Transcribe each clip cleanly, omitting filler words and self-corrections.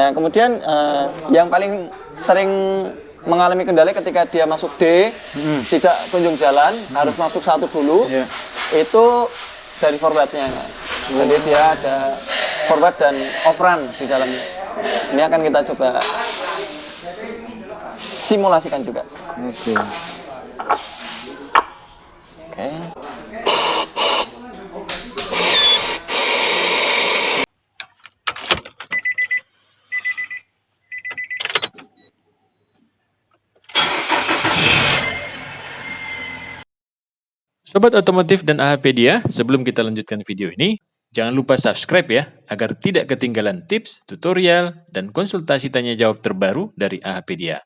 Nah, kemudian yang paling sering mengalami kendala ketika dia masuk D, tidak kunjung jalan, harus masuk 1 dulu. Itu dari forwardnya. Jadi dia ada forward dan off-run di dalamnya. Ini akan kita coba simulasikan juga. Oke. Sobat Otomotif dan AHpedia, sebelum kita lanjutkan video ini, jangan lupa subscribe ya, agar tidak ketinggalan tips, tutorial, dan konsultasi tanya jawab terbaru dari AHpedia.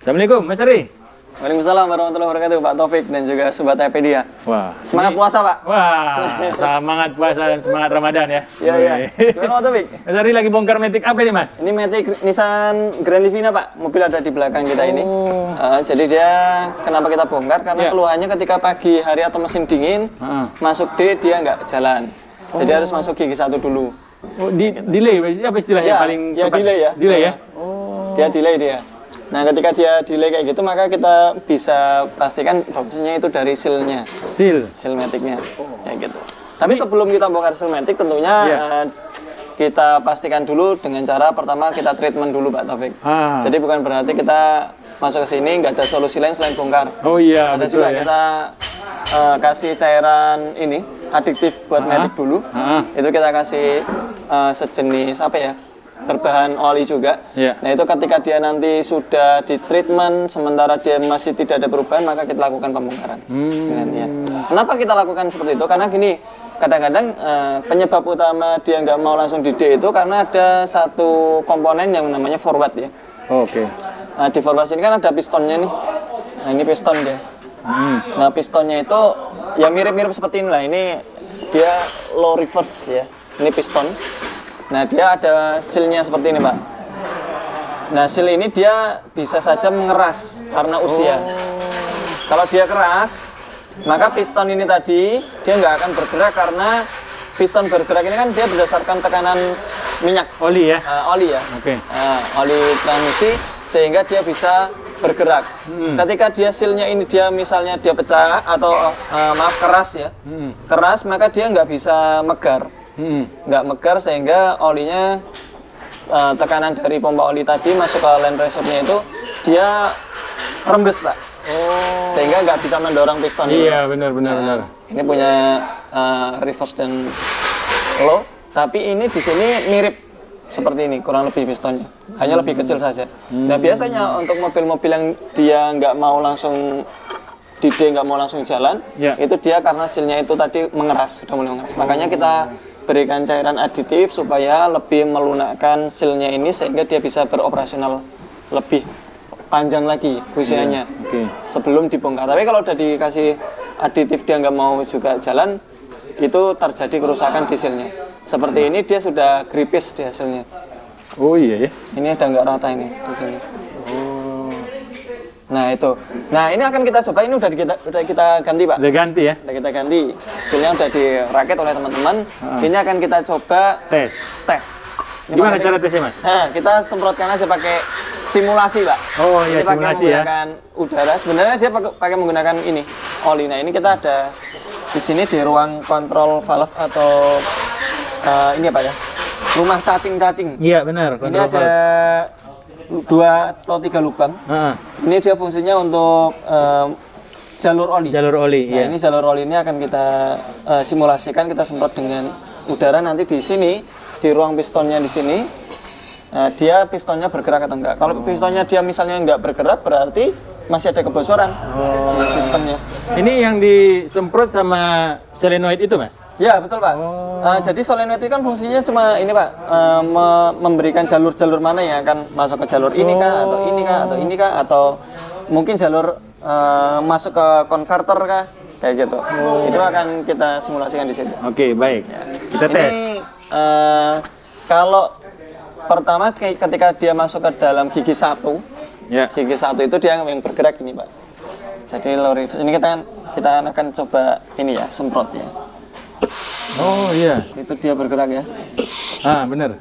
Assalamualaikum, Mas Ari. Waalaikumsalam warahmatullahi wabarakatuh, Pak Taufik dan juga Sobat AHpedia. Wah, semangat puasa, Pak. Wah, semangat puasa dan semangat Ramadan ya. Iya. Gimana, Pak Taufik? Mas Ari lagi bongkar Matic apa ini, Mas? Ini Matic Nissan Grand Livina, Pak. Mobil ada di belakang kita ini. Jadi dia kenapa kita bongkar? Karena keluhannya ketika pagi hari atau mesin dingin, masuk D dia nggak jalan. Jadi harus masuk gigi 1 dulu. Oh, delay, apa istilahnya paling tepat? Delay ya. Delay ya. Dia delay dia. Nah, ketika dia delay kayak gitu, maka kita bisa pastikan bahwasanya itu dari seal-nya. Seal Matic-nya. Kayak gitu. Tapi sebelum kita bongkar seal Matic, tentunya kita pastikan dulu dengan cara pertama kita treatment dulu, Pak Taufik. Jadi bukan berarti kita masuk ke sini nggak ada solusi lain selain bongkar. Oh iya, ada betul juga ya. Kita kasih cairan ini adiktif buat Matic dulu. Itu kita kasih sejenis apa ya? Berbahan oli juga. Nah, itu ketika dia nanti sudah di treatment sementara dia masih tidak ada perubahan, maka kita lakukan pembongkaran. Kenapa kita lakukan seperti itu? Karena gini, kadang-kadang penyebab utama dia nggak mau langsung di D itu karena ada satu komponen yang namanya forward ya. Nah, di forward ini kan ada pistonnya nih. Nah, ini piston dia. Nah, pistonnya itu ya mirip-mirip seperti ini lah. Ini dia low reverse ya. Ini piston. Nah, dia ada seal-nya seperti ini, Pak. Nah, seal ini dia bisa saja mengeras karena usia. Kalau dia keras, maka piston ini tadi dia nggak akan bergerak karena piston bergerak ini kan dia berdasarkan tekanan minyak. Oli ya? Oli ya. Oli transmisi sehingga dia bisa bergerak. Ketika dia seal-nya ini dia misalnya dia pecah atau keras ya. Keras, maka dia nggak bisa megar. Nggak megar sehingga olinya tekanan dari pompa oli tadi masuk ke land pressure-nya itu dia rembes, Pak. Sehingga nggak bisa mendorong piston. Iya, benar. Ini punya reverse dan low, tapi ini di sini mirip seperti ini, kurang lebih pistonnya, hanya lebih kecil saja. Nah, biasanya untuk mobil-mobil yang dia nggak mau langsung di D, nggak mau langsung jalan, itu dia karena seal-nya itu tadi mengeras, sudah mulai mengeras. Makanya kita berikan cairan aditif supaya lebih melunakkan seal-nya ini sehingga dia bisa beroperasional lebih panjang lagi usianya sebelum dibongkar. Tapi kalau udah dikasih aditif dia nggak mau juga jalan, itu terjadi kerusakan di seal-nya. Seperti ini dia sudah gripis di hasilnya. Oh iya ya. Ini ada nggak rata ini di sini. Nah itu. Nah ini akan kita coba, ini udah kita ganti, Pak. Udah ganti ya? Udah kita ganti. Seal-nya udah dirakit oleh teman-teman. Ini akan kita coba tes. Gimana cara tesnya, Mas? Nah, kita semprotkan aja pakai simulasi, Pak. Oh iya, ini pakai simulasi ya. Menggunakan udara. Sebenarnya dia pakai menggunakan ini oli. Nah ini kita ada di sini di ruang kontrol valve atau ini apa ya? Rumah cacing-cacing. Iya benar. Ini ada 2 atau 3 lubang. Ini dia fungsinya untuk jalur oli. Nah, ini jalur oli ini akan kita simulasikan, kita semprot dengan udara nanti di sini, di ruang pistonnya di sini. Dia pistonnya bergerak atau enggak. Kalau pistonnya dia misalnya enggak bergerak, berarti masih ada kebocoran di sistemnya. Ini yang disemprot sama solenoid itu, Mas? Ya betul, Pak. Jadi solenoid itu kan fungsinya cuma ini, Pak, memberikan jalur-jalur mana yang akan masuk ke jalur ini kah, atau ini kah, atau ini kah, atau mungkin jalur masuk ke konverter kah, kayak gitu. Itu akan kita simulasikan di situ. Oke, baik. Kita tes. Ini kalau pertama ketika dia masuk ke dalam gigi 1, gigi 1 itu dia yang bergerak ini, Pak. Jadi ini kita akan coba ini ya, semprot ya. Oh iya, itu dia bergerak ya. Benar.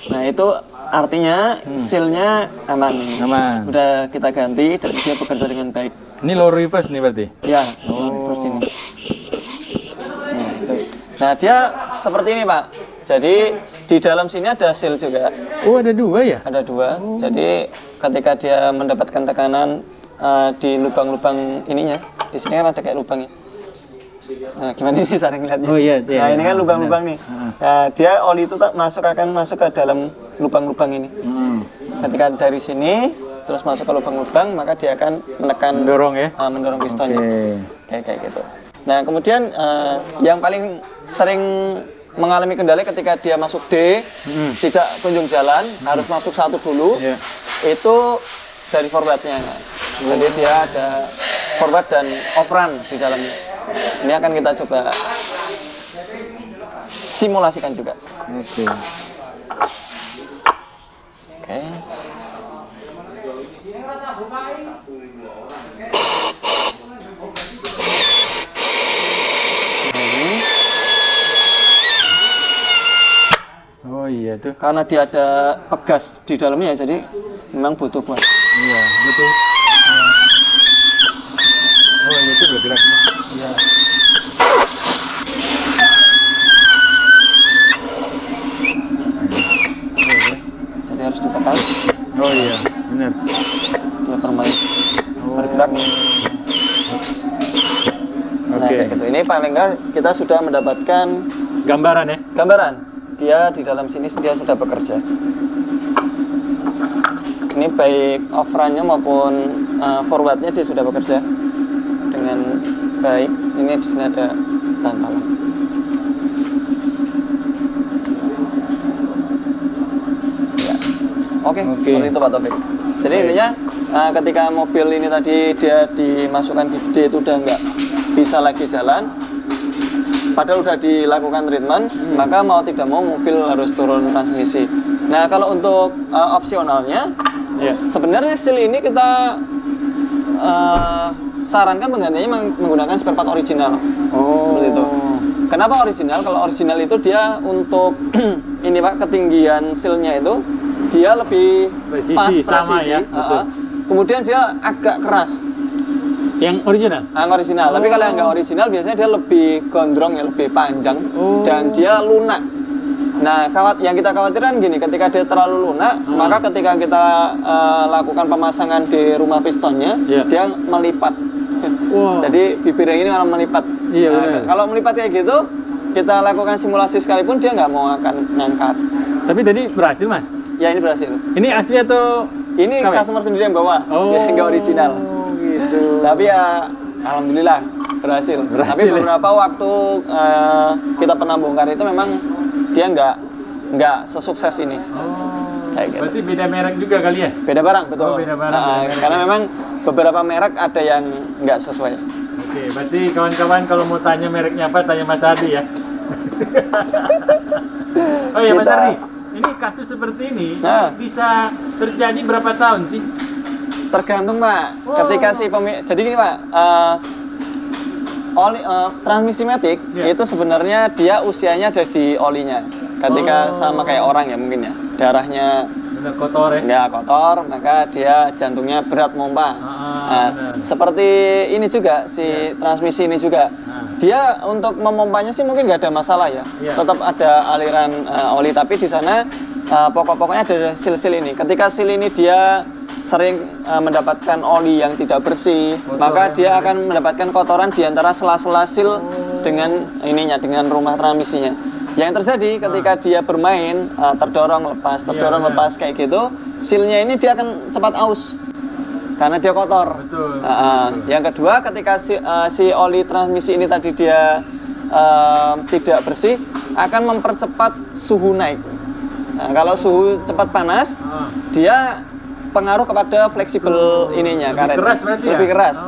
Nah itu artinya sealnya aman. Aman. Udah kita ganti dan dia bekerja dengan baik. Ini low reverse nih berarti? Ya, reverse ini. Nah, itu. Nah dia seperti ini Pak. Jadi di dalam sini ada seal juga. Oh ada dua ya? Ada dua. Jadi ketika dia mendapatkan tekanan di lubang-lubang ininya, di sini kan ada kayak lubangnya. Nah, gimana ini saring lihatnya? Oh iya, Nah, ini kan lubang-lubang nih. Nah, dia oli itu akan masuk ke dalam lubang-lubang ini. Ketika dari sini terus masuk ke lubang-lubang, maka dia akan menekan, mendorong pistonnya. Kayak gitu. Nah, kemudian yang paling sering mengalami kendala ketika dia masuk D, tidak kunjung jalan, harus masuk satu dulu. Itu dari forwardnya. Jadi dia ada forward dan off-run di dalamnya. Ini akan kita coba simulasikan juga. Oke. Oh iya tuh. Karena dia ada pegas di dalamnya ya, jadi memang butuh buat. Iya, betul. Oh, itu bergerak. Iya. Jadi harus ditekan. Oh iya, benar. Dia bermain bergerak. Nah, kayak gitu. Ini paling enggak kita sudah mendapatkan Gambaran ya? gambaran. Dia di dalam sini dia sudah bekerja. Ini baik off-run-nya maupun forward-nya dia sudah bekerja dengan baik. Ini di sini ada bantalan. Ya. Oke. Seperti itu Pak Taufik. Jadi intinya ketika mobil ini tadi dia dimasukkan di D itu udah nggak bisa lagi jalan, padahal udah dilakukan treatment, maka mau tidak mau mobil harus turun transmisi. Nah kalau untuk opsionalnya, sebenarnya seal ini kita sarankan penggantinya menggunakan spare part original. Seperti itu. Kenapa original? Kalau original itu dia untuk ini Pak, ketinggian sealnya itu dia lebih pas sama ya. Kemudian dia agak keras. Yang original? Yang original. Tapi kalau yang nggak original biasanya dia lebih gondrong ya, lebih panjang dan dia lunak. Nah, yang kita khawatirkan gini, ketika dia terlalu lunak, maka ketika kita lakukan pemasangan di rumah pistonnya, dia melipat. Jadi bibirnya ini malah melipat. Kalau melipat kayak gitu, kita lakukan simulasi sekalipun dia nggak mau akan ngangkat. Tapi tadi berhasil Mas? Ya ini berhasil. Ini asli atau? Ini customer sendiri yang bawa, nggak original. Gitu. Tapi ya alhamdulillah berhasil. Tapi beberapa waktu kita pernah bongkar itu memang dia nggak sesukses ini. Kayak gitu. Berarti beda merek juga kali ya? Beda barang, betul. Beda barang. Karena memang beberapa merek ada yang nggak sesuai. Oke, berarti kawan-kawan kalau mau tanya mereknya apa, tanya Mas Ardi ya. Oh iya Mas Ardi, ini kasus seperti ini bisa terjadi berapa tahun sih? Tergantung Pak. Ketika si jadi gini Pak, transmisi matic itu sebenarnya dia usianya ada di olinya. Ketika sama kayak orang ya mungkin ya, darahnya kotor ya? Ya kotor, maka dia jantungnya berat mompa. Seperti ini juga si transmisi ini juga. Dia untuk memompanya sih mungkin nggak ada masalah ya. Tetap ada aliran oli, tapi di sana pokok-pokoknya ada seal-seal ini. Ketika seal ini dia sering mendapatkan oli yang tidak bersih, maka dia akan mendapatkan kotoran di antara sela-sela seal dengan ininya, dengan rumah transmisinya. Yang terjadi ketika dia bermain terdorong lepas kayak gitu, sealnya ini dia akan cepat aus karena dia kotor. Betul. Yang kedua, ketika si oli transmisi ini tadi dia tidak bersih, akan mempercepat suhu naik. Nah, kalau suhu cepat panas, dia pengaruh kepada fleksibel ininya, karet. Lebih keras.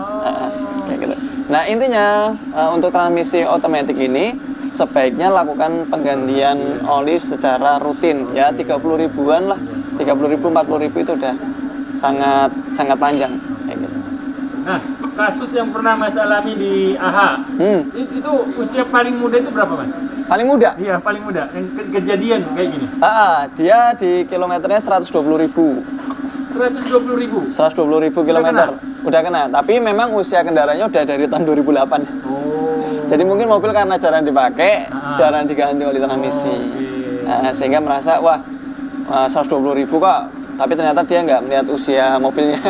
Kayak gitu. Nah intinya untuk transmisi otomatis ini sebaiknya lakukan penggantian oli secara rutin ya, 30 ribuan lah, 30 ribu, 40 ribu itu udah sangat panjang kayak gitu. Nah, kasus yang pernah Mas alami di AHA, itu usia paling muda itu berapa Mas? Paling muda? Iya, paling muda. Yang kejadian kayak gini. Dia di kilometernya 120.000. 120.000. 120.000 kilometer. Udah kena. Tapi memang usia kendaraannya udah dari tahun 2008. Jadi mungkin mobil karena jarang dipakai, jarang diganti oli transmisi. Sehingga merasa, wah 120.000 kok. Tapi ternyata dia nggak melihat usia mobilnya.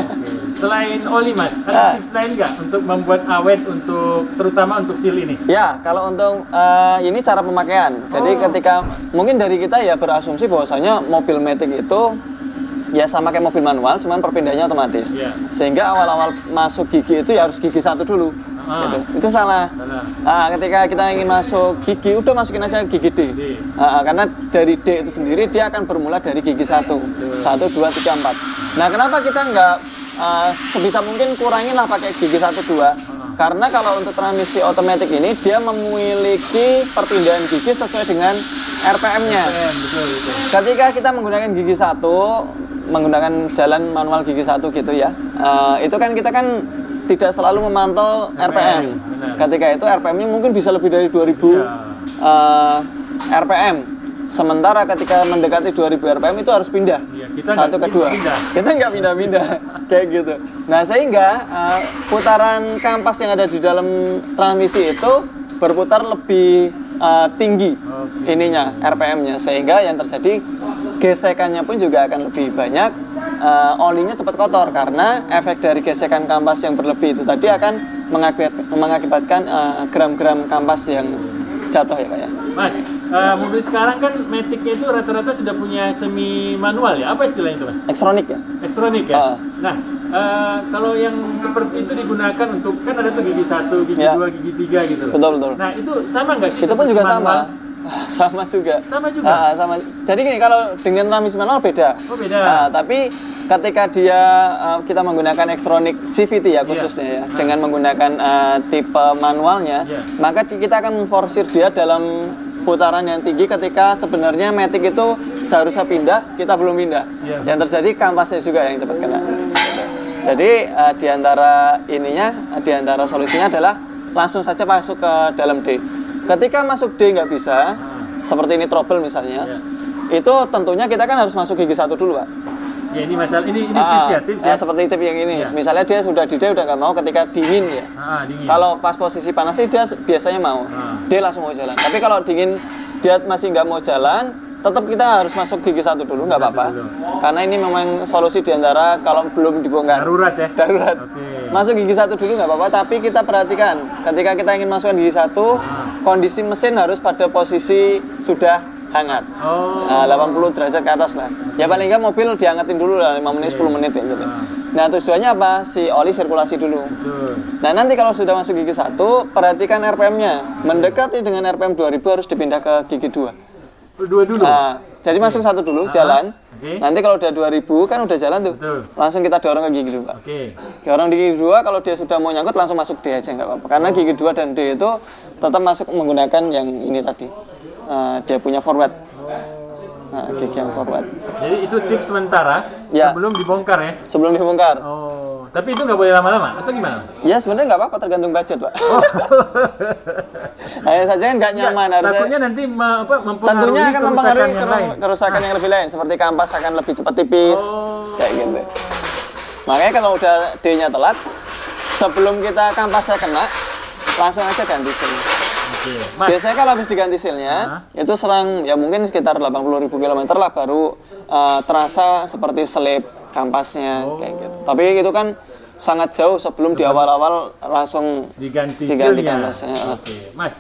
Selain oli Mas, ada tips lain nggak untuk membuat awet terutama untuk seal ini? Ya, kalau untuk ini cara pemakaian. Jadi ketika mungkin dari kita ya berasumsi bahwasanya mobil matic itu ya sama kayak mobil manual, cuman perpindahannya otomatis. Sehingga awal-awal masuk gigi itu ya harus gigi 1 dulu. Gitu. Itu salah. Ketika kita ingin masuk gigi, udah masukin aja gigi D. Karena dari D itu sendiri dia akan bermula dari gigi 1. 1, 2, 3, 4. Nah, kenapa kita nggak sebisa mungkin kurangin lah pakai gigi 1, 2? Karena kalau untuk transmisi otomatis ini dia memiliki perpindahan gigi sesuai dengan RPM-nya. Ketika kita menggunakan gigi 1, menggunakan jalan manual gigi 1 gitu ya, itu kan kita kan tidak selalu memantau RPM. Ketika itu RPM-nya mungkin bisa lebih dari 2000 RPM. Sementara ketika mendekati 2000 RPM itu harus pindah. Satu ke dua. Kita nggak pindah-pindah kayak gitu. Nah, sehingga putaran kampas yang ada di dalam transmisi itu berputar lebih tinggi ininya RPM-nya, sehingga yang terjadi gesekannya pun juga akan lebih banyak. Olinya cepat kotor karena efek dari gesekan kampas yang berlebih itu tadi akan mengakibatkan gram-gram kampas yang jatuh ya Pak ya. Mas, mobil sekarang kan Matic-nya itu rata-rata sudah punya semi manual ya? Apa istilahnya itu Mas? Xtronic ya? Xtronic ya? Nah, kalau yang seperti itu digunakan untuk, kan ada tuh gigi 1, gigi 2, gigi 3 gitu. Betul. Nah, itu sama nggak sih? Itu pun juga manual? Sama juga. Sama juga? Sama. Jadi gini, kalau dengan transmisi manual beda. Oh, beda. Tapi ketika kita menggunakan Xtronic CVT ya khususnya ya, dengan menggunakan tipe manualnya, maka kita akan memforsir dia dalam putaran yang tinggi ketika sebenarnya Matic itu seharusnya pindah, kita belum pindah. Yang terjadi kampasnya juga yang cepat kena. Jadi di antara solusinya adalah langsung saja masuk ke dalam D. Ketika masuk D nggak bisa, seperti ini trouble misalnya, itu tentunya kita kan harus masuk gigi 1 dulu Pak. Ya, ini masalah ini tips ya. Seperti tip yang ini. Misalnya dia sudah di D udah nggak mau ketika dingin ya. Dingin. Kalau pas posisi panas sih dia biasanya mau. D langsung mau jalan. Tapi kalau dingin dia masih nggak mau jalan, tetap kita harus masuk gigi 1 dulu, nggak apa-apa. Karena ini memang solusi diantara kalau belum dibongkar. Darurat ya? Darurat. Masuk gigi 1 dulu nggak apa-apa, tapi kita perhatikan ketika kita ingin masukkan gigi 1, kondisi mesin harus pada posisi sudah hangat. 80 derajat ke atas lah. Ya paling nggak mobil dihangatin dulu lah 5 menit 10 menit ya gitu. Nah, tujuannya apa? Si oli sirkulasi dulu. Nah, nanti kalau sudah masuk gigi 1, perhatikan RPM-nya. Mendekati dengan RPM 2000 harus dipindah ke gigi 2. 2 dulu? Jadi masuk 1 dulu, jalan. Nanti kalau udah 2000 kan udah jalan tuh. Langsung kita dorong ke gigi 2. Dorong di gigi 2, kalau dia sudah mau nyangkut langsung masuk D aja nggak apa-apa. Karena gigi 2 dan D itu tetap masuk menggunakan yang ini tadi. Dia punya forward. Gigi yang forward. Jadi itu tips sementara sebelum dibongkar ya? Sebelum dibongkar. Tapi itu nggak boleh lama-lama atau gimana? Ya sebenarnya nggak apa-apa, tergantung budget Pak. Hanya saja kan nggak nyaman harusnya. Takutnya nanti mempengaruhi tentunya akan mempengaruhi kerusakan yang yang lebih lain, seperti kampas akan lebih cepat tipis, kayak gitu. Makanya kalau udah D-nya telat, sebelum kita kampasnya kena, langsung aja ganti seal. Biasanya kalau habis diganti seal-nya, itu serang ya mungkin sekitar 80.000 km lah baru terasa seperti selip kampasnya kayak gitu. Tapi itu kan sangat jauh sebelum di awal-awal langsung diganti kampasnya. Mas,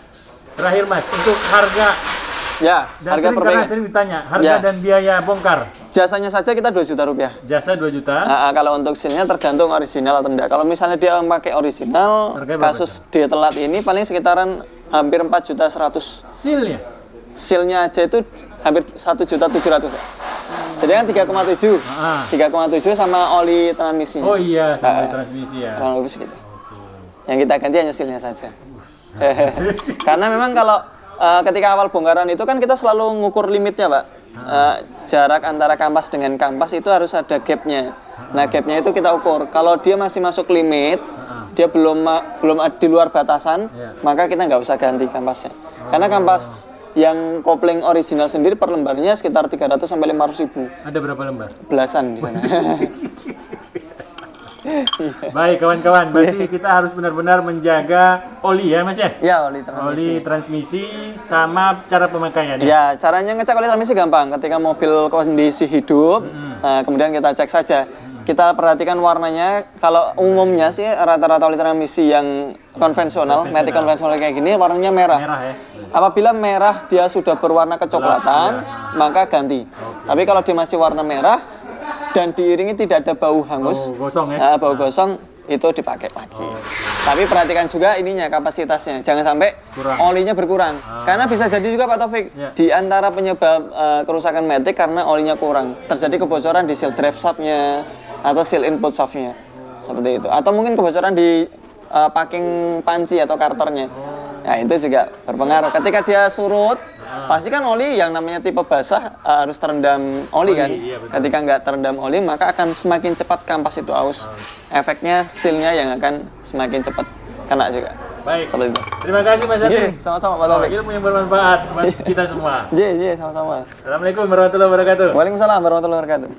terakhir Mas, untuk harga harga perbaikan. Sering ditanya, harga dan biaya bongkar. Jasanya saja kita 2 juta rupiah. Jasa 2 juta. Kalau untuk seal-nya tergantung original atau enggak. Kalau misalnya dia pakai original, kasus dia telat ini paling sekitaran hampir 4.100.000. Seal-nya? Seal-nya aja itu hampir 1.700.000. Jadi kan 3,7. 3,7 sama oli transmisinya. Oh iya, sama oli transmisi ya. Kurang lebih segitu. Yang kita ganti hanya seal-nya saja. Karena memang kalau ketika awal bongkaran itu kan kita selalu ngukur limitnya Pak. Jarak antara kampas dengan kampas itu harus ada gap-nya. Nah, gap-nya itu kita ukur. Kalau dia masih masuk limit, dia belum di luar batasan, maka kita nggak usah ganti kampasnya. Karena kampas Yang kopling original sendiri per lembarnya sekitar 300 sampai 500 ribu. Ada berapa lembar? Belasan di sana. Baik kawan-kawan, berarti kita harus benar-benar menjaga oli ya Mas ya? Ya, oli transmisi. Oli transmisi sama cara pemakaiannya. Ya, caranya ngecek oli transmisi gampang. Ketika mobil kondisi hidup, kemudian kita cek saja. Kita perhatikan warnanya. Kalau umumnya sih rata-rata oli transmisi yang konvensional, matic konvensional kayak gini, warnanya merah. Merah ya. Apabila merah dia sudah berwarna kecoklatan, maka ganti. Tapi kalau dia masih warna merah dan diiringi tidak ada bau hangus, gosong ya. Bau gosong, itu dipakai lagi. Tapi perhatikan juga ininya, kapasitasnya. Jangan sampai olinya berkurang. Karena bisa jadi juga Pak Taufik, di antara penyebab kerusakan matic karena olinya kurang. Terjadi kebocoran di seal drive shaft-nya atau seal input shaft-nya. Seperti itu. Atau mungkin kebocoran di packing panci atau karternya. Nah, itu juga berpengaruh. Ketika dia surut, pasti kan oli yang namanya tipe basah harus terendam oli kan. Iya, Ketika nggak terendam oli, maka akan semakin cepat kampas itu aus. Efeknya seal-nya yang akan semakin cepat kena juga. Baik. Seperti itu. Terima kasih Mas Adi. Sama-sama Pak Taufik. Ilmu yang bermanfaat buat kita semua. Sama-sama. Assalamualaikum warahmatullahi wabarakatuh. Waalaikumsalam warahmatullahi wabarakatuh.